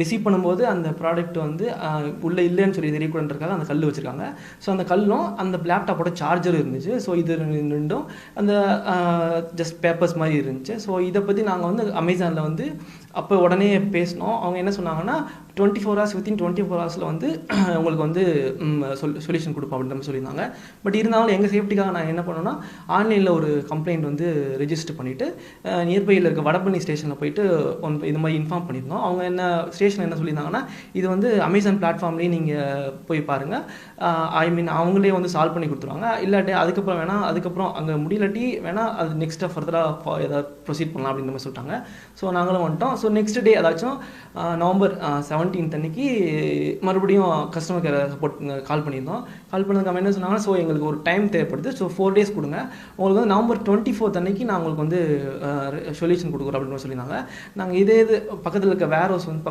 Receive பண்ணும்போது அந்த product வந்து உள்ளே இல்லைன்னு சொல்லி தெரியக்கூடாதுன்றதுக்காக அந்த கல் வச்சுருக்காங்க. ஸோ அந்த கல்லும் அந்த லேப்டாப்போட சார்ஜரும் இருந்துச்சு. ஸோ இது ரெண்டும் அந்த ஜஸ்ட் பேப்பர்ஸ் மாதிரி இருந்துச்சு. ஸோ இதை பற்றி நாங்கள் வந்து அமேசானில் வந்து அப்போ உடனே பேசினோம். அவங்க என்ன சொன்னாங்கன்னா 24 ஹவர்ஸ் வித்தின் 24 ஹவர்ஸில் வந்து உங்களுக்கு வந்து சொல்யூஷன் கொடுப்போம் அப்படின்ற மாதிரி சொல்லியிருந்தாங்க. பட் இருந்தாலும் எங்கள் சேஃப்டிக்காக நாங்கள் என்ன பண்ணோம்னா ஆன்லைனில் ஒரு கம்ப்ளைண்ட் வந்து ரெஜிஸ்டர் பண்ணிவிட்டு நியர்பையில் இருக்க வடபழனி ஸ்டேஷனில் போயிட்டு இது மாதிரி இன்ஃபார்ம் பண்ணியிருந்தோம். அவங்க ஸ்டேஷனில் என்ன சொல்லியிருந்தாங்கன்னா இது வந்து அமேசான் பிளாட்ஃபார்ம்லேயே நீங்கள் போய் பாருங்கள், ஐ மீன் அவங்களே வந்து சால்வ் பண்ணி கொடுத்துருவாங்க. இல்லாட்டி அதுக்கப்புறம் அங்கே முடியலாட்டி வேணால் அது நெக்ஸ்ட்டாக ஃபர்தராக ஏதாவது ப்ரொசீட் பண்ணலாம் அப்படின்ற மாதிரி சொல்லிட்டாங்க. ஸோ நாங்களும் வந்துட்டோம். ஸோ நெக்ஸ்ட் டே அதாச்சும் நவம்பர் 17 அன்னைக்கு மறுபடியும் கஸ்டமர் கேர் சப்போர்ட் கால் பண்ணியிருந்தோம். கால் பண்ணதுக்கு அவங்க என்ன சொன்னாங்கன்னா, ஸோ எங்களுக்கு ஒரு டைம் தேவைப்படுது, ஸோ 4 days கொடுங்க, உங்களுக்கு வந்து நவம்பர் 24 அன்னைக்கு நான் உங்களுக்கு வந்து சொல்யூஷன் கொடுக்குறோம் அப்படின்னு சொல்லியிருந்தாங்க. நாங்கள் இதே பக்கத்தில் இருக்க வேர் ஹவுஸ் வந்து